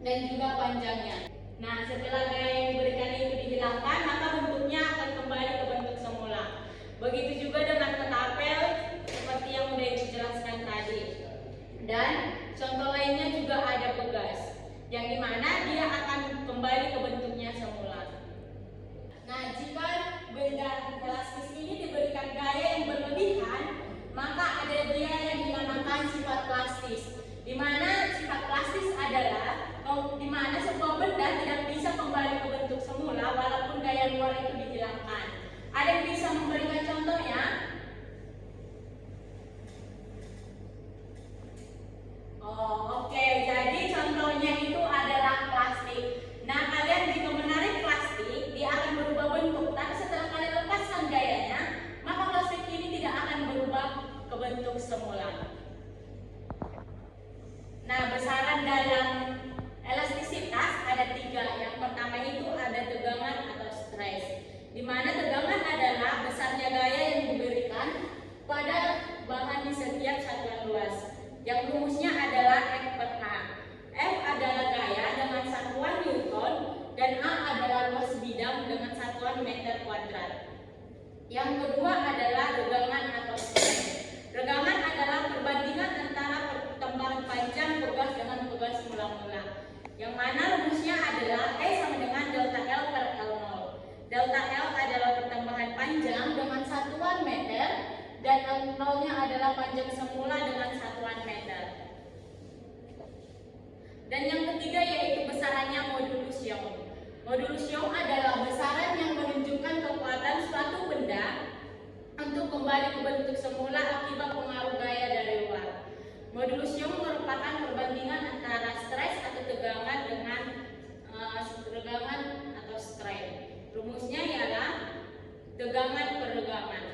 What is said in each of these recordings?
dan juga panjangnya. Nah, setelah gaya yang diberikan itu dihilangkan, maka bentuknya akan kembali ke bentuk semula. Begitu juga dengan ketapel seperti yang sudah dijelaskan tadi. Dan contoh lainnya juga ada pegas, yang dimana dia akan kembali ke bentuknya semula. Nah, jika benda elastis ini diberikan gaya yang berlebihan, maka ada dia yang dinamakan sifat plastis, di mana sifat plastis adalah di mana sebuah benda tidak bisa kembali ke bentuk semula walaupun gaya luar itu dihilangkan. Ada yang bisa memberikan contohnya? Oh, oke. Jadi contohnya itu adalah plastik. Nah, kalian jika menarik plastik, dia akan berubah bentuk. Tapi setelah kalian lepaskan gayanya, maka plastik ini tidak akan berubah ke bentuk semula. Nah, besaran dalam elastisitas ada 3. Yang pertama itu ada tegangan atau stres, di mana tegangan adalah besarnya gaya yang diberikan pada bahan di setiap satuan luas, yang rumusnya adalah F per A. F adalah gaya dengan satuan Newton dan A adalah luas bidang dengan satuan meter kuadrat. Yang kedua adalah regangan atau stres. Regangan adalah perbandingan antara pertambahan panjang pegas dengan pegas mula-mula, yang mana rumusnya adalah E sama dengan delta L per L0. Delta L adalah pertambahan panjang dengan satuan meter dan L0-nya adalah panjang semula dengan satuan meter. Dan yang ketiga yaitu besarannya modulus Young. Modulus Young adalah besaran yang menunjukkan kekuatan suatu benda untuk kembali ke bentuk semula akibat pengaruh gaya dari luar. Modulus Young merupakan perbandingan antara stres atau tegangan dengan regangan atau strain. Rumusnya ialah tegangan per regangan.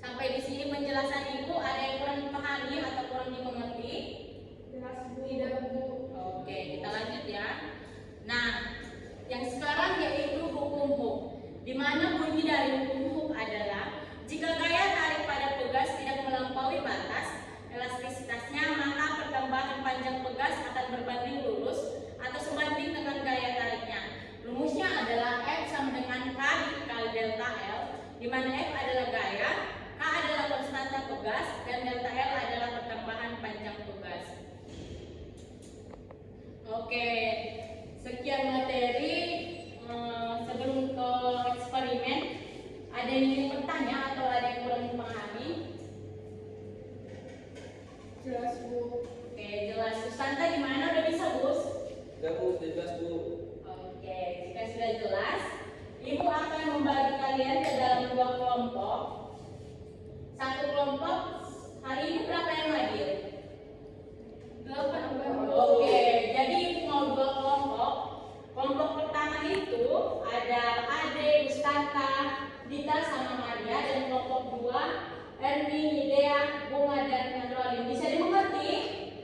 Sampai di sini penjelasan Ibu, ada yang kurang dipahami atau kurang dimengerti? Jelas Bu, tidak Bu. Oke, kita lanjut ya. Nah, yang sekarang yaitu hukum Hooke, di mana bunyi dari hukum Hooke adalah jika gaya tarik pada pegas tidak melampaui batas elastisitasnya, maka pertambahan panjang pegas akan berbanding lurus atau sebanding dengan gaya tariknya. Rumusnya adalah F sama dengan K dikali delta L, di mana F adalah gaya, K adalah konstanta pegas, dan delta L adalah pertambahan panjang pegas. Oke, sekian materi. Sebelum ke eksperimen, ada yang ingin bertanya atau ada yang kurang dipahami? Jelas Bu. Oke, jelas. Sustanta gimana? Udah bisa, Bus? Sudah Bu, jelas Bu. Oke, jika sudah jelas, Ibu akan membagi kalian ke dalam 2 kelompok. Satu kelompok, hari ini berapa yang hadir? 8. Oke, jadi Ibu mau 2 kelompok. Kelompok pertama itu ada Ade, Sustanta, Dita sama Maria, dan kelompok 2 Erni, Nidea, Bunga, dan Androalin. Bisa dimengerti?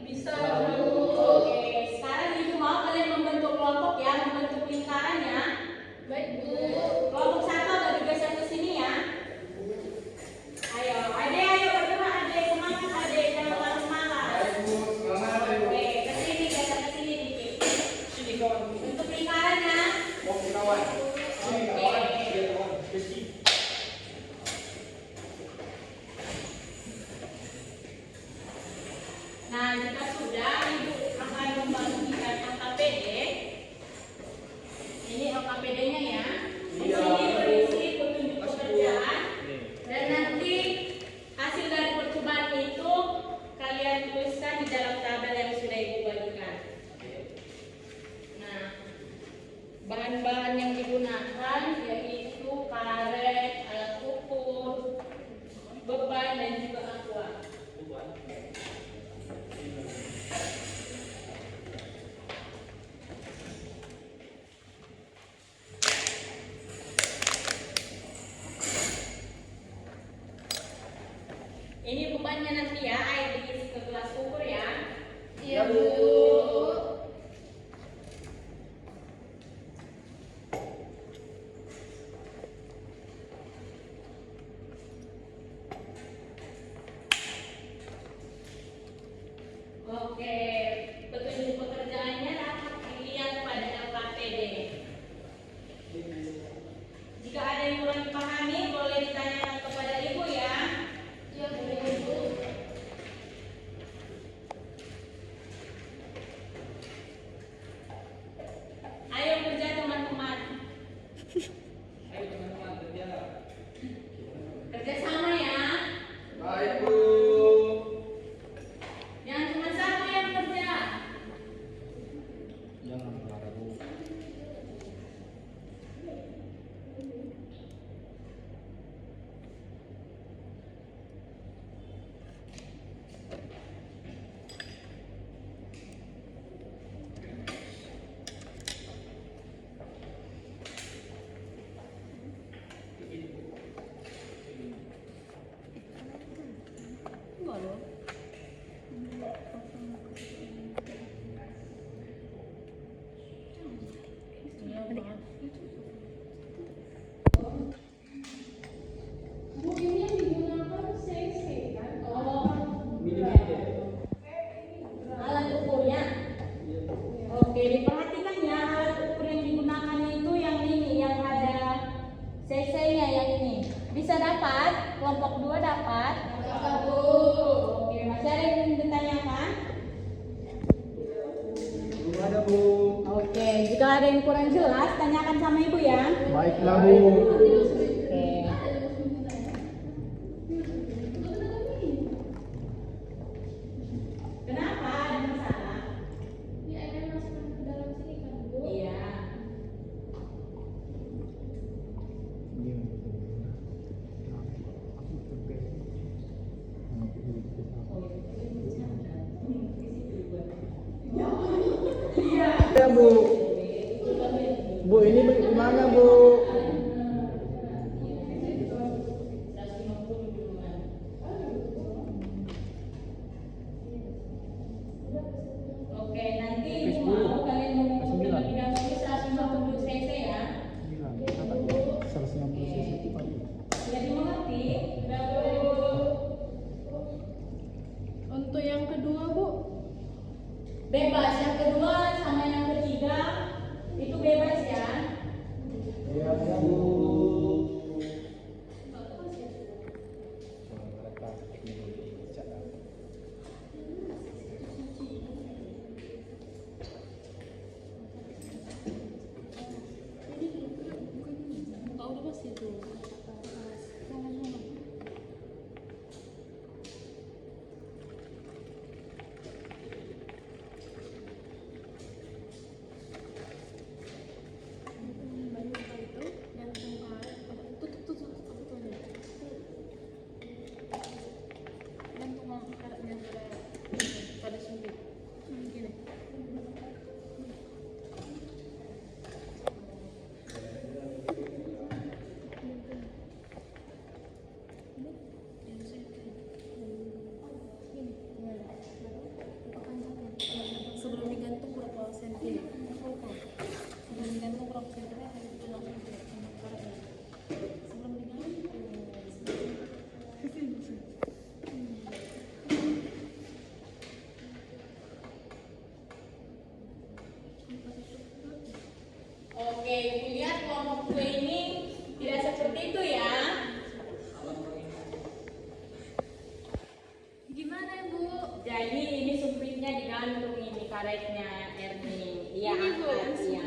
Bisa Bu. Oke, sekarang Ibu mau kalian membentuk kelompok ya, membentuk lingkarannya. Baik Bu. Kelompok 1 agak digeser ke sini ya. Ayo, ayo bergerak Ade, semangat Ade, jangan larut malas. Baik Bu, semangat ya Bu. Oke, ke sini geser ke sini dikit. Sini kawan. Untuk lingkarannya. Mau ke kawan. Sini kawan. Sini kawan. Besi. Nah, jika sudah, Ibu akan membagikan LKPD. Ini LKPD-nya ya. Di sini berisi petunjuk pekerjaan. Dan nanti hasil dari percobaan itu kalian tuliskan di dalam tabel yang sudah Ibu bagikan. Nah, bahan-bahan yang digunakan yaitu karet, alat ukur, beban, dan juga aqua. Ini bebannya nanti ya, air diisi ke gelas ukur ya. Iya Bu. Oke, petunjuk pekerjaannya yang kurang jelas, tanyakan sama ibu ya. Baiklah Bu. Oke. Kenapa? Ada masalah? Ini airnya masuk ke dalam sini kan, Bu? Iya. Ya Bu. Bu ini gimana Bu? Oke, nanti ibu mau kalian mengukur terlebih dahulu 150 cc ya. 150 cc itu tadi. Sudah dimengerti? Untuk yang kedua, Bu? Bebas. Yang kedua sama yang ketiga itu bebas ya. Iya Bu. Oh, udah pasti tuh. Sebelum digantung berapa senti? Sebelum digantung berapa senti? Sebelum Oke, ibu lihat kelompok 2 ini tidak seperti itu ya. gimana ya, Bu? Jadi ini sumpitnya digantung ini karetnya Ernie. Iya, Ini, Bu. angkat ya.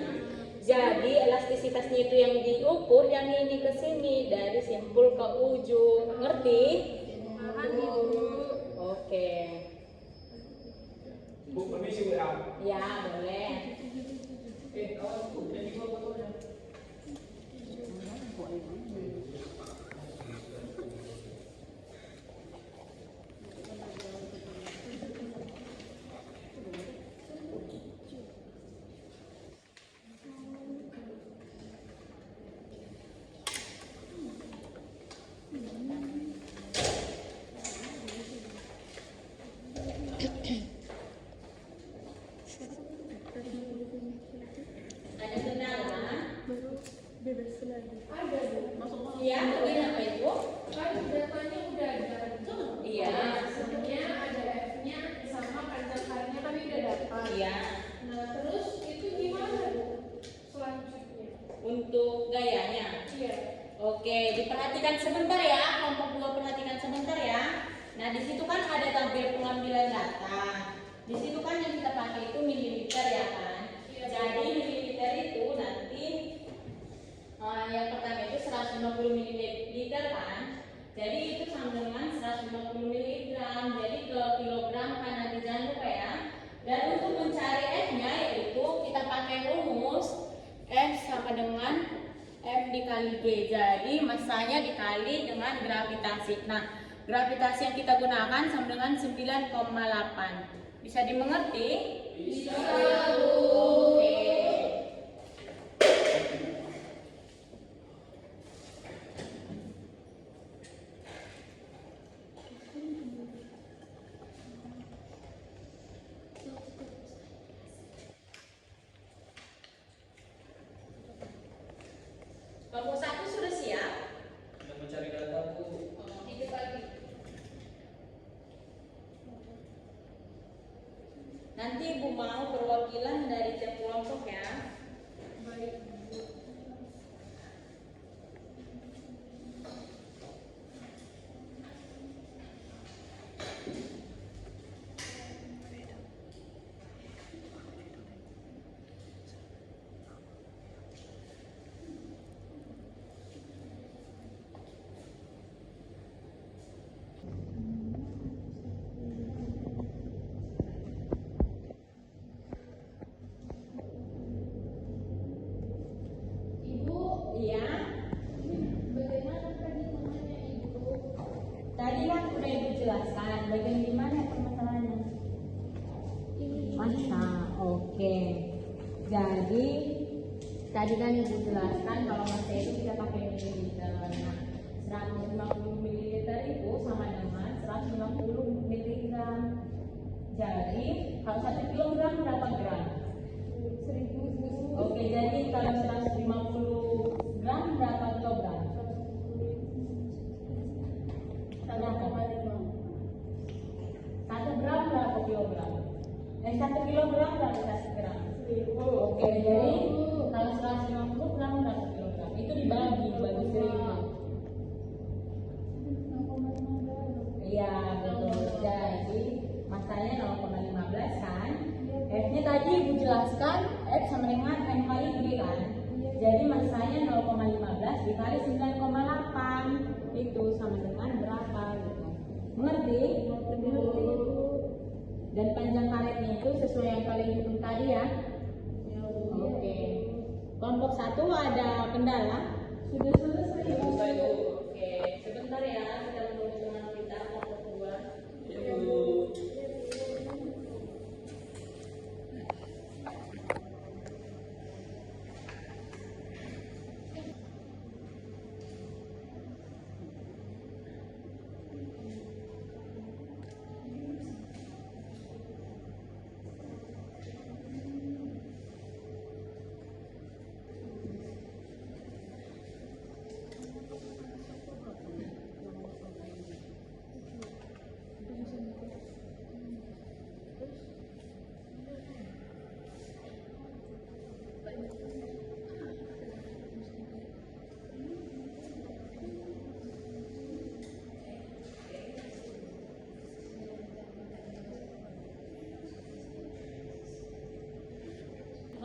Jadi elastisitasnya itu yang diukur, yang ini ke sini dari simpul ke ujung. Ngerti? Paham, Bu. Oke. Bu permisi Bu ya. Ya, boleh. Kawan Bu, jadi gua fotonya. Ada kendala? Bebas lagi. Ada, Bu. Iya, mungkin apa itu? Kan datanya udah ada. Iya. Sebenarnya ada F-nya sama panjangnya kami udah dapat. Iya. Nah, terus itu gimana, Bu? Selanjutnya. Untuk gayanya. Iya. Oke, diperhatikan sebentar ya, kelompok 2 perhatikan sebentar ya. Nah, di situ kan ada tabel pengambilan data. Di situ kan yang kita pakai itu mililiter ya kan. Iya. Jadi mililiter itu nanti yang pertama itu 150 mililiter kan. Jadi itu sama dengan 150 miligram. Jadi ke kilogram kan nanti jangan lupa ya. Dan untuk mencari F-nya yaitu kita pakai rumus F sama dengan M dikali G. Jadi masanya dikali dengan gravitasi. Nah, gravitasi yang kita gunakan sama dengan 9,8. Bisa dimengerti? Bisa, Bu. Oke. Kelompok 1 sudah siap? Yang mencari data Bu. Itu pagi. Nanti Ibu mau perwakilan dari tiap kelompok ya. Baik. Jadi tadi kan ibu jelaskan kalau massa itu kita pakai mililiter. Nah, 150 mililiter itu sama dengan 150 miligram. Jadi kalau 1 kilogram berapa gram? 1000. Oke, jadi kalau 150 gram berapa kilogram? 1,5. 1 gram berapa kilogram? 1 kilogram berapa 1 gram? Oke, jadi kalau 150 gram berapa kilogram? Itu dibagi 1000. Iya, betul. Jadi masanya 0,15 kan? F-nya tadi ibu jelaskan F sama dengan M kali G kan? Jadi masanya 0,15 dikali 9,8 itu sama dengan berapa gitu? Mengerti? Dan panjang karetnya itu sesuai yang kalian hitung tadi ya? Oke. Kelompok 1 ada kendala? Sudah selesai. Oke, sebentar ya kita menunggu teman kita kelompok 2.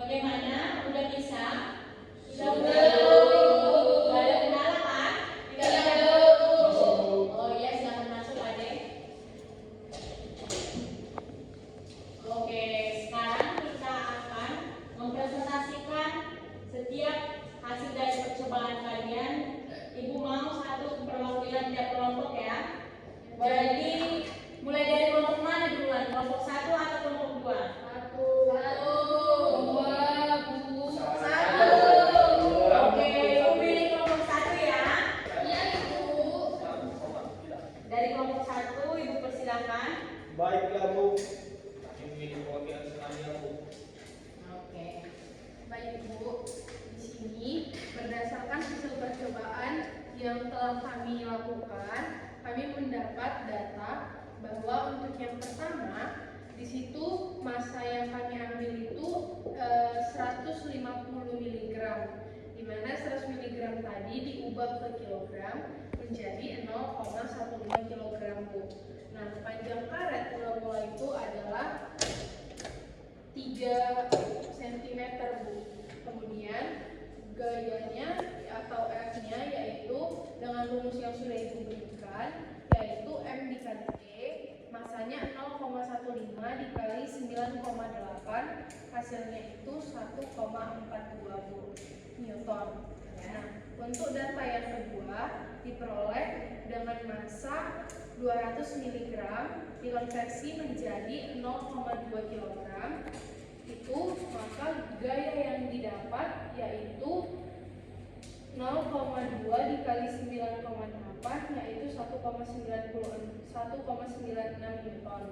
Bagaimana? Udah bisa? Sudah. Gak ada kendala kan? Tidak ada. Oh iya, silakan masuk adek. Oke, sekarang kita akan mempresentasikan setiap hasil dari percobaan kalian. Ibu mau satu perwakilan tiap kelompok ya. Jadi mulai dari kelompok mana duluan? Kelompok 1 atau kelompok 2? Oke, ibu pilih kelompok 1 ya. Dari kelompok 1 ibu persilakan. Baiklah Bu, ini perwakilan selanjutnya Bu. Oke. Baik Bu, di sini berdasarkan hasil percobaan yang telah kami lakukan, kami mendapat data bahwa untuk yang pertama di situ massa yang kami ambil itu 150 mg, di mana 100 mg tadi diubah ke kilogram menjadi 0,15 kg Bu. Nah, panjang karet mula-mula itu adalah 3 cm Bu. Kemudian gayanya atau F-nya yaitu dengan rumus yang sudah Ibu berikan, yaitu M dikali T, masanya 0,15 dikali 9,8, hasilnya itu 1,42 Newton. Nah, untuk data yang kedua diperoleh dengan massa 200 mg dikonversi menjadi 0,2 kg. Itu maka gaya yang didapat yaitu 0,2 dikali 9,8 yaitu 1,96 Newton.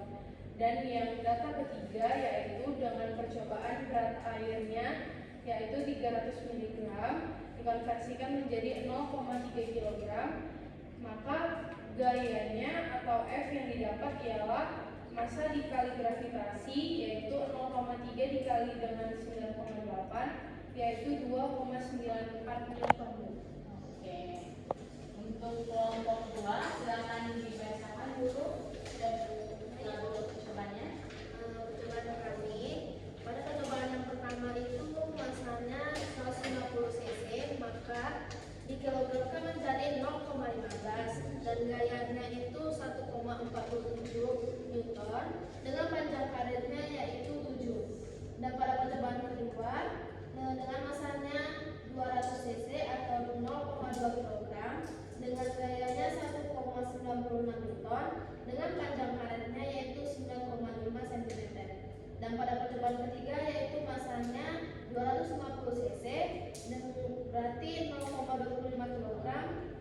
Dan yang data ketiga yaitu dengan percobaan berat airnya yaitu 300 mg dikonversikan menjadi 0,3 kg, maka gayanya atau F yang didapat ialah massa dikali gravitasi yaitu 0,3 dikali dengan 9,8 yaitu 2,94 Newton. Oke. Untuk kelompok 2 silakan dibacakan dulu dan percobaannya. Percobaan kami pada percobaan yang pertama itu massanya 150 cc, maka dikilogramkan menjadi 0,15 dan gayanya itu 1,47 Newton dengan panjang karetnya yaitu 7. Dan pada percobaan kedua dengan massanya 200 cc atau 0,2 kg dengan gayanya 1,96 Newton dengan panjang karetnya yaitu 9,5 cm. Dan pada percobaan ketiga yaitu massanya 250 cc berarti 0,25 kg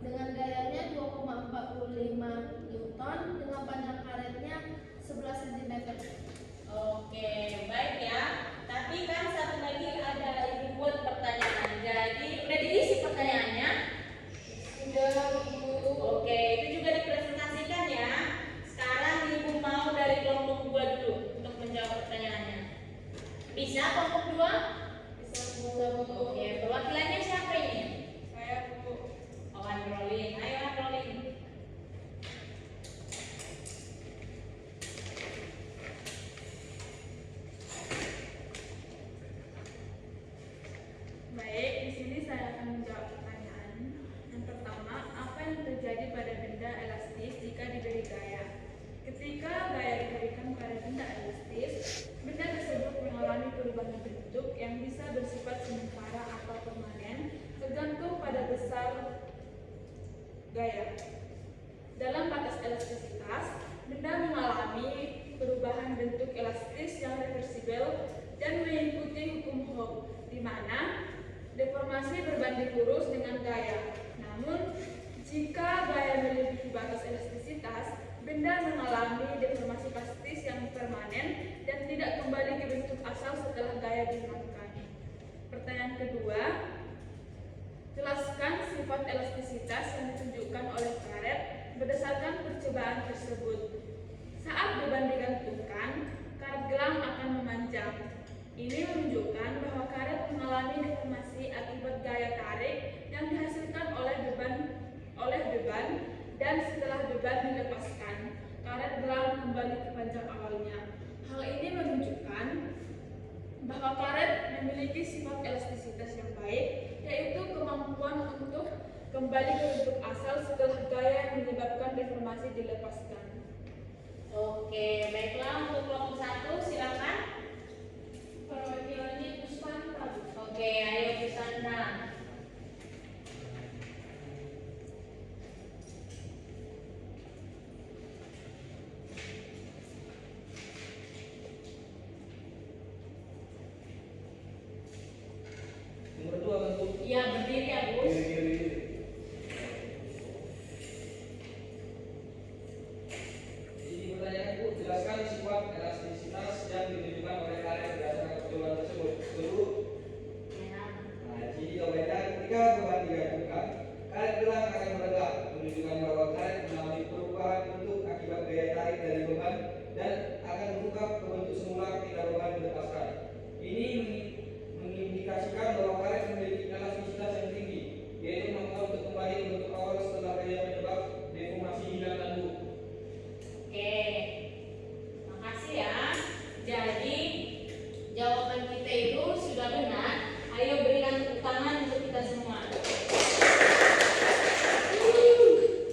dengan gayanya 2,45 Newton dengan panjang karetnya 11 cm. Oke, baik ya. Tapi kan satu lagi ada ibu buat pertanyaan. Jadi udah diisi pertanyaannya? Sudah, Bu. Oke, itu juga dipresentasikan ya. Sekarang ibu mau dari kelompok 2 dulu untuk menjawab pertanyaannya. Bisa kelompok 2? Bisa, Bu. Oke, perwakilannya siapa ini? Saya, Bu. Awan rolling. Ayo Awan rolling. Baik, di sini saya akan menjawab pertanyaan. Yang pertama, apa yang terjadi pada benda elastis jika diberi gaya? Ketika gaya diberikan pada benda elastis, benda tersebut mengalami perubahan bentuk yang bisa bersifat sementara atau permanen, tergantung pada besar gaya. Dalam batas elastisitas, benda mengalami perubahan bentuk elastis yang reversibel dan mengikuti hukum Hooke, di mana deformasi berbanding lurus dengan gaya. Namun, jika gaya melebihi batas elastisitas, benda mengalami deformasi plastis yang permanen dan tidak kembali ke bentuk asal setelah gaya dihilangkan. Pertanyaan kedua, jelaskan sifat elastisitas yang ditunjukkan oleh karet berdasarkan percobaan tersebut. Saat beban digantungkan, karet gelang akan memanjang. Ini menunjukkan bahwa karet mengalami deformasi akibat gaya tarik yang dihasilkan oleh beban dan setelah beban dilepaskan, karet gelang kembali ke panjang awalnya. Hal ini menunjukkan bahwa karet memiliki sifat elastisitas yang baik, yaitu kemampuan untuk kembali ke bentuk asal setelah gaya yang menyebabkan deformasi dilepaskan. Oke, baiklah untuk kelompok 1 silakan. Perwakilannya Puspantra. Oke, ayo Bu Sandra. Nomor 2 bentuk Iya, berdiri ya, Bu. diri. Jadi pertanyaan Bu, jelaskan sifat elastisitas yang ditunjukkan oleh karet berdasarkan percobaan tersebut. Dulu, Ya. jadi jawabannya ketika beban digantungkan, karet gelang akan meredak, menunjukkan bahwa karet mengalami perubahan bentuk akibat gaya tarik dari beban dan akan membuka ke bentuk semula ketika beban dilepaskan. Ini mengindikasikan bahwa karet memiliki elastisitas yang tinggi, yaitu kemampuan untuk kembali ke bentuk awal setelah gaya penyebab deformasi hilangkan Bu. Oke. Makasih ya. Jadi jawaban kita itu sudah benar. Ayo berikan tepuk tangan untuk kita semua.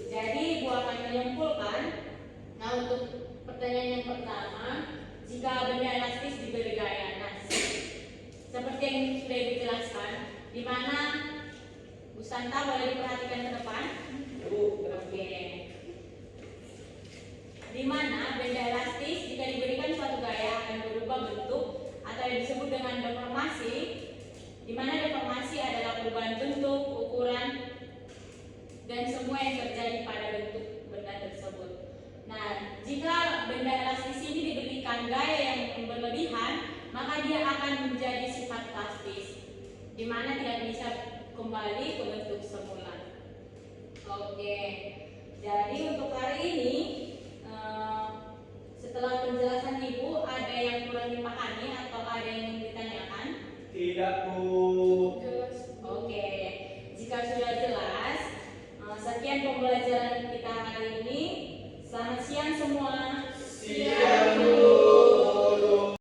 Jadi Ibu akan menyimpulkan. Nah, untuk pertanyaan yang pertama, jika benda elastis diberi gaya. Nah, seperti yang sudah Ibu jelaskan, di mana Bu Santa boleh diperhatikan ke depan. Oke. Di mana benda elastis jika diberikan suatu gaya akan berubah bentuk atau yang disebut dengan deformasi, di mana deformasi adalah perubahan bentuk, ukuran, dan semua yang terjadi pada bentuk benda tersebut. Nah, jika benda elastis ini diberikan gaya yang berlebihan, maka dia akan menjadi sifat plastis, di mana tidak bisa kembali ke bentuk semula. Oke, jadi untuk hari ini setelah penjelasan Ibu, ada yang kurang dipahami atau ada yang ingin ditanyakan? Tidak Bu. Jelas. Oke, jika sudah jelas, sekian pembelajaran